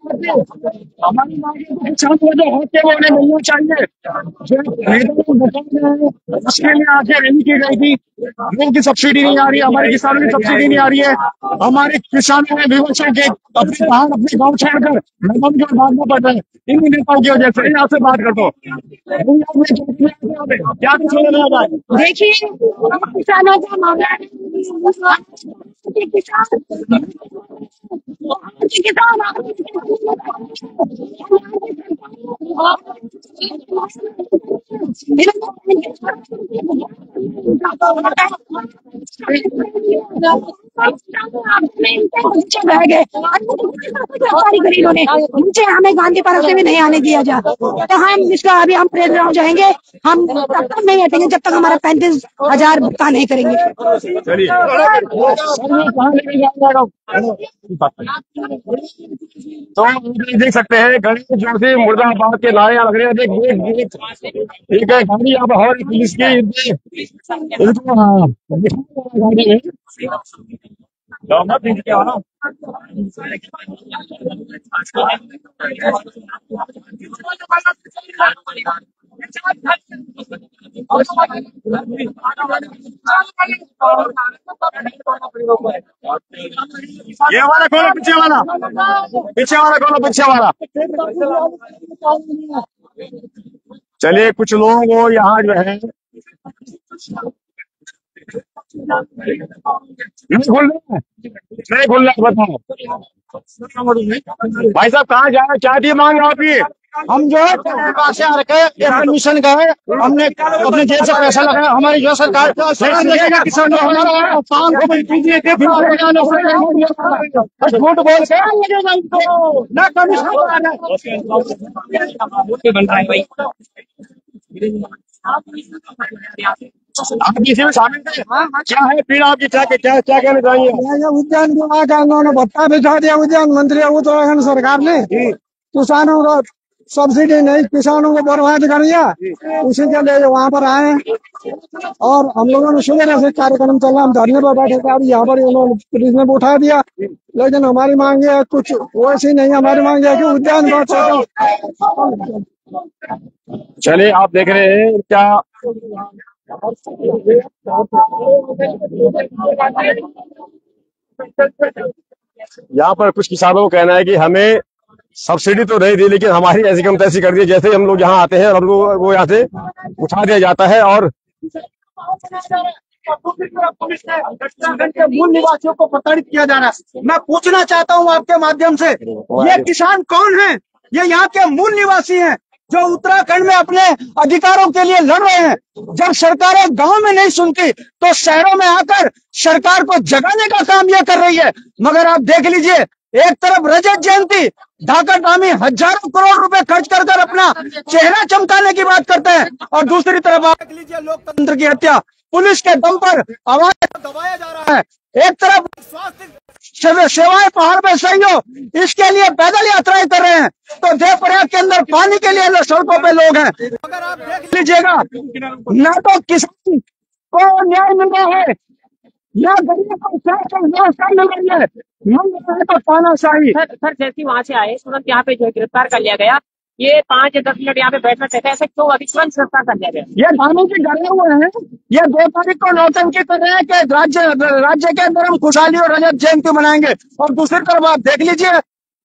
और ये हमारी मांगे तो किसान को जो होते हैं उन्हें मिलना चाहिए। जो मैदान बता रहे हैं उसके लिए आगे रैली की गई थी। लोगों की सब्सिडी नहीं आ रही है, हमारे किसानों की सब्सिडी नहीं आ रही है। हमारे किसानों ने विवश के अपने धान अपने गाँव छोड़कर मैदान में भागना पड़ रहा है इन नेताओं की वजह से। यहाँ से बात करता हूँ, क्या कुछ होने लगा है? देखिए किसानों का मामला गरीबों ने नीचे हमें गांधी पार्क से भी नहीं आने दिया जा, तो हम इसका अभी हम प्रेस ग्राउंड जाएंगे। हम तब तक नहीं हटेंगे जब तक हमारा 35,000 भुगतान नहीं करेंगे। तो देख सकते हैं गणेश जोशी मुर्दाबाद के नारे लग रहे हैं। ठीक है गाड़ी यहाँ पर पुलिस की ये वाला खोलो, पीछे वाला खोलो, पीछे वाला। चलिए कुछ लोग वो यहाँ जो है नहीं खुल रहा बताओ भाई साहब कहाँ जा रहे, क्या दी मांग आप? ये हम जो है से आ रखे परमिशन का है, हमने अपने जेब से पैसा लगाया। हमारी जो सरकार किसान हमारा पान को झूठ बोल ना कमीशन बन रहा है भाई। आप इसी में शामिल थे? क्या है फिर आपकी क्या कहना चाहिए? उद्यान विभाग का उन्होंने भत्ता बिठा दिया उद्यान मंत्री उत्तराखंड सरकार ने। किसानों को सब्सिडी नहीं, किसानों को बर्बाद कर दिया। उसी के लिए वहाँ पर आए और हम लोगों ने सुबह से कार्यक्रम चल रहा, हम धरने पर बैठे थे। अब यहाँ पर उन्होंने पुलिस ने उठा दिया, लेकिन हमारी मांग है कुछ वैसी नहीं। हमारी मांग है कि उद्यान चलिए, आप देख रहे हैं क्या यहाँ पर कुछ किसानों का कहना है कि हमें सब्सिडी तो नहीं दी, लेकिन हमारी ऐसी कम तैसी कर दी। जैसे ही हम लोग यहाँ आते हैं और हमको वो यहाँ से उठा दिया जाता है और पुलिस ने उत्तराखंड के मूल निवासियों को प्रताड़ित किया जा रहा है। मैं पूछना चाहता हूँ आपके माध्यम से, ये किसान कौन है? ये यहाँ के मूल निवासी हैं जो उत्तराखंड में अपने अधिकारों के लिए लड़ रहे हैं। जब सरकारें गांव में नहीं सुनती तो शहरों में आकर सरकार को जगाने का काम ये कर रही है। मगर आप देख लीजिए, एक तरफ रजत जयंती, ढाका डामी हजारों करोड़ रुपए खर्च कर अपना चेहरा चमकाने की बात करते हैं, और दूसरी तरफ आप देख लीजिए लोकतंत्र की हत्या, पुलिस के दम पर आवाज दबाया जा रहा है। एक तरफ स्वास्थ्य सेवाएं पहाड़ पे सही हो, इसके लिए पैदल यात्राएं कर रहे हैं, तो देवप्रयाग के अंदर पानी के लिए सड़कों पे लोग हैं। अगर आप देख लीजिएगा, न तो किसान को न्याय मिल रहा है, या गरीब को व्यवस्था मिल रही है, तो तानाशाही। सर जैसे वहाँ से आए तुरंत यहाँ पे जो है गिरफ्तार कर लिया गया। ये 5 या 10 मिनट यहाँ पे बैठना चाहते हैं, ऐसे क्यों अभी तुरंत गिरफ्तार कर लिया गया? ये धामी जी डरे हुए हैं। ये 2 तारीख को नौटंकी कर रहे हैं कि राज्य के अंदर हम खुशहाली और रजत जयंती मनाएंगे, और दूसरी तरफ आप देख लीजिए,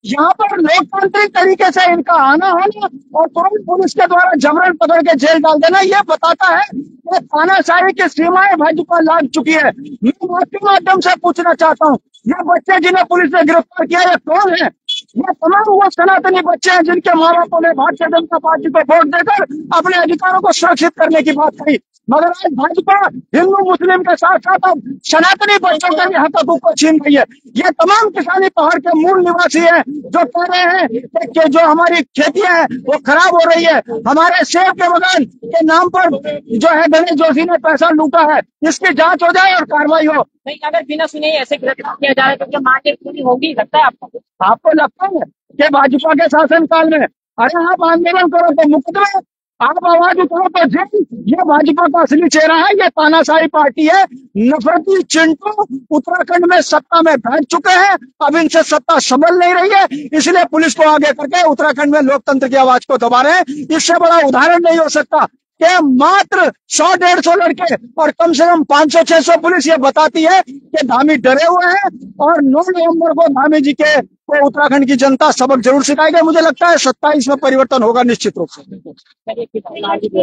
यहाँ पर लोकतांत्रिक तरीके से इनका आना होना और तुरंत पुलिस के द्वारा जबरन पकड़ के जेल डाल देना, ये बताता है कि तानाशाही की सीमाएं भाजपा लाद चुकी है। मैं आपके माध्यम से पूछना चाहता हूँ, ये बच्चे जिन्हें पुलिस ने गिरफ्तार किया, ये कौन है? ये तमाम वो सनातनी बच्चे हैं जिनके माँ बापों ने भारतीय जनता पार्टी को वोट देकर अपने अधिकारों को सुरक्षित करने की बात कही। मगर आज भाजपा हिंदू मुस्लिम के साथ साथ अब सनातनी बच्चों के भी हक को छीन रही है। ये तमाम किसानी पहाड़ के मूल निवासी हैं जो कह रहे हैं कि जो हमारी खेतियां हैं वो खराब हो रही है, हमारे सेब के बगान के नाम पर जो है गणेश जोशी ने पैसा लूटा है, इसकी जांच हो जाए और कार्रवाई हो। नहीं, अगर बिना सुने ऐसे गिरफ्तार किया जा रहा है तो क्या मांगे पूरी होगी, लगता है आपको? आपको लगता है कि भाजपा के शासनकाल में, अरे आप आंदोलन करो तो मुकदमे, आप आवाज उठाओ तो जेल। ये भाजपा का असली चेहरा है, ये तानाशाही पार्टी है। नफरती चिंटू उत्तराखंड में सत्ता में बैठ चुके हैं, अब इनसे सत्ता संभल नहीं रही है, इसलिए पुलिस को आगे करके उत्तराखंड में लोकतंत्र की आवाज को दबा रहे हैं। इससे बड़ा उदाहरण नहीं हो सकता कि मात्र 100-150 लड़के और कम से कम 500-600 पुलिस ये बताती है कि धामी डरे हुए हैं, और 9 नवंबर को धामी जी के को उत्तराखंड की जनता सबक जरूर सिखाएगी। मुझे लगता है 27 में परिवर्तन होगा निश्चित रूप से।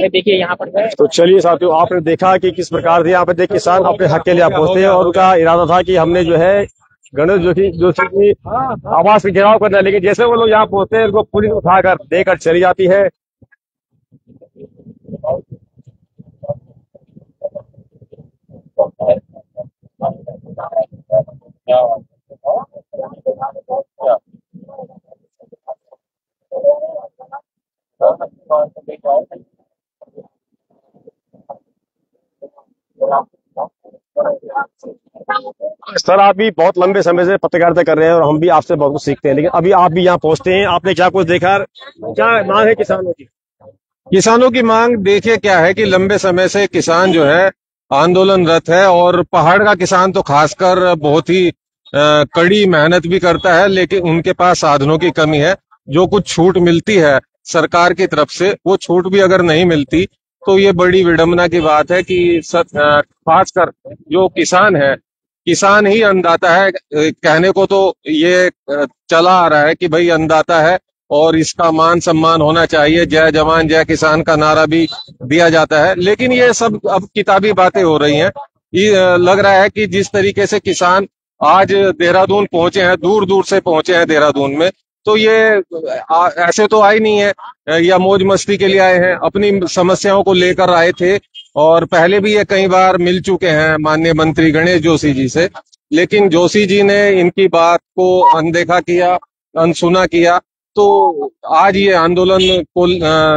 देखिए यहाँ पर तो चलिए साथियों, आपने देखा कि किस प्रकार से यहाँ पे किसान अपने हक के लिए पहुंचते हैं, और उनका इरादा था कि हमने जो है गणेश जोशी की आवाज पे घेराव करना है, लेकिन जैसे वो लोग यहाँ पहुंचते हैं उनको पुलिस उठाकर देकर चली जाती है। सर, आप भी बहुत लंबे समय से पत्रकारिता कर रहे हैं और हम भी आपसे बहुत कुछ सीखते हैं, लेकिन अभी आप भी यहाँ पहुंचते हैं, आपने क्या कुछ देखा, क्या मांग है किसानों की? किसानों की मांग देखिए क्या है कि लंबे समय से किसान जो है आंदोलनरत है, और पहाड़ का किसान तो खासकर बहुत ही कड़ी मेहनत भी करता है, लेकिन उनके पास साधनों की कमी है। जो कुछ छूट मिलती है सरकार की तरफ से, वो छूट भी अगर नहीं मिलती तो ये बड़ी विडंबना की बात है कि खासकर जो किसान है, किसान ही अन्नदाता है। कहने को तो ये चला आ रहा है कि भाई अन्नदाता है और इसका मान सम्मान होना चाहिए, जय जवान जय किसान का नारा भी दिया जाता है, लेकिन ये सब अब किताबी बातें हो रही हैं। ये लग रहा है कि जिस तरीके से किसान आज देहरादून पहुंचे हैं, दूर दूर से पहुंचे हैं देहरादून में, तो ये ऐसे तो आए नहीं है या मौज मस्ती के लिए आए हैं, अपनी समस्याओं को लेकर आए थे, और पहले भी ये कई बार मिल चुके हैं माननीय मंत्री गणेश जोशी जी से, लेकिन जोशी जी ने इनकी बात को अनदेखा किया, अनसुना किया। तो आज ये आंदोलन को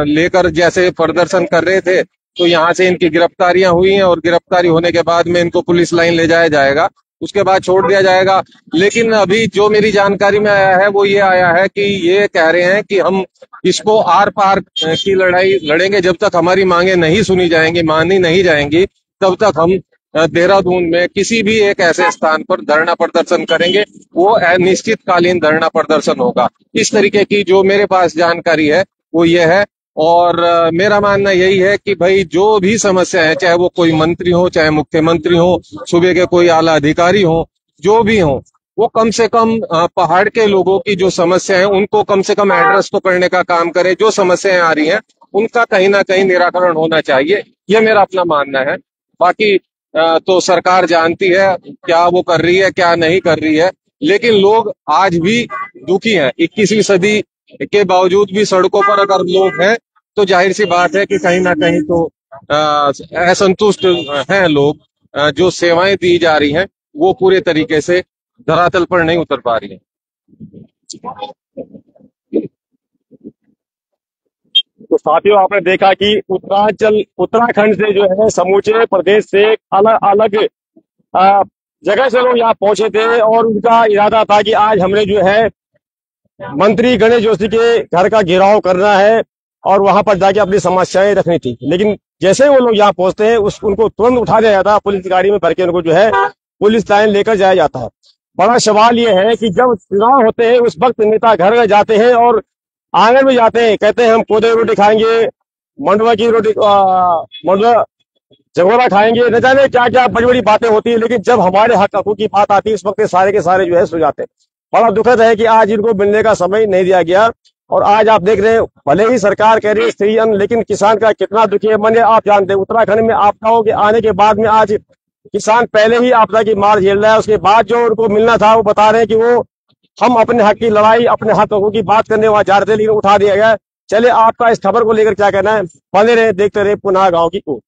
लेकर जैसे प्रदर्शन कर रहे थे, तो यहाँ से इनकी गिरफ्तारियां हुई हैं, और गिरफ्तारी होने के बाद में इनको पुलिस लाइन ले जाया जाएगा, उसके बाद छोड़ दिया जाएगा। लेकिन अभी जो मेरी जानकारी में आया है वो ये आया है कि ये कह रहे हैं कि हम इसको आर पार की लड़ाई लड़ेंगे, जब तक हमारी मांगे नहीं सुनी जाएंगी, मानी नहीं जाएंगी, तब तक हम देहरादून में किसी भी एक ऐसे स्थान पर धरना प्रदर्शन करेंगे। वो अनिश्चितकालीन धरना प्रदर्शन होगा। इस तरीके की जो मेरे पास जानकारी है वो ये है और मेरा मानना यही है कि भाई जो भी समस्या है, चाहे वो कोई मंत्री हो, चाहे मुख्यमंत्री हो, सूबे के कोई आला अधिकारी हो, जो भी हो, वो कम से कम पहाड़ के लोगों की जो समस्या है उनको कम से कम एड्रेस तो करने का काम करे। जो समस्याएं आ रही हैं उनका कहीं ना कहीं निराकरण होना चाहिए, ये मेरा अपना मानना है। बाकी तो सरकार जानती है क्या वो कर रही है, क्या नहीं कर रही है, लेकिन लोग आज भी दुखी हैं। 21वीं सदी के बावजूद भी सड़कों पर अगर लोग हैं तो जाहिर सी बात है कि कहीं ना कहीं तो असंतुष्ट हैं लोग। जो सेवाएं दी जा रही हैं वो पूरे तरीके से धरातल पर नहीं उतर पा रही है। तो साथियों, आपने देखा कि उत्तराखंड से जो है समूचे प्रदेश से अलग अलग जगह से लोग यहाँ पहुंचे थे और उनका इरादा था कि आज हमने जो है मंत्री गणेश जोशी के घर का घेराव करना है और वहां पर जाके अपनी समस्याएं रखनी थी। लेकिन जैसे वो लोग यहाँ पहुंचते हैं उनको तुरंत उठा दिया जाता है, पुलिस गाड़ी में भर के उनको जो है पुलिस लाइन लेकर जाया जाता है। बड़ा सवाल ये है कि जब चुनाव होते हैं उस वक्त नेता घर में जाते हैं और आंगन में जाते हैं, कहते हैं हम कोदे की रोटी खाएंगे, मंडुआ की रोटी, मंडुआ जगोरा खाएंगे, न जाने क्या क्या बड़ी बड़ी बातें होती है। लेकिन जब हमारे हकों की बात आती है उस वक्त सारे के सारे जो है सो जाते हैं। बड़ा दुखद है कि आज इनको मिलने का समय नहीं दिया गया। और आज आप देख रहे हैं, भले ही सरकार कह रही है स्त्री अन्न, लेकिन किसान का कितना दुखी है मैंने आप जानते हैं। उत्तराखंड में आपदाओं के आने के बाद में आज किसान पहले ही आपदा की मार झेल रहा है, उसके बाद जो उनको मिलना था वो बता रहे हैं कि वो हम अपने हक की लड़ाई, अपने हकों की बात करने वहां जा रहे थे, लेकिन उठा दिया गया। चले, आपका इस खबर को लेकर क्या कहना है? बने रहे, देखते रहे पुनः गांव की ओर।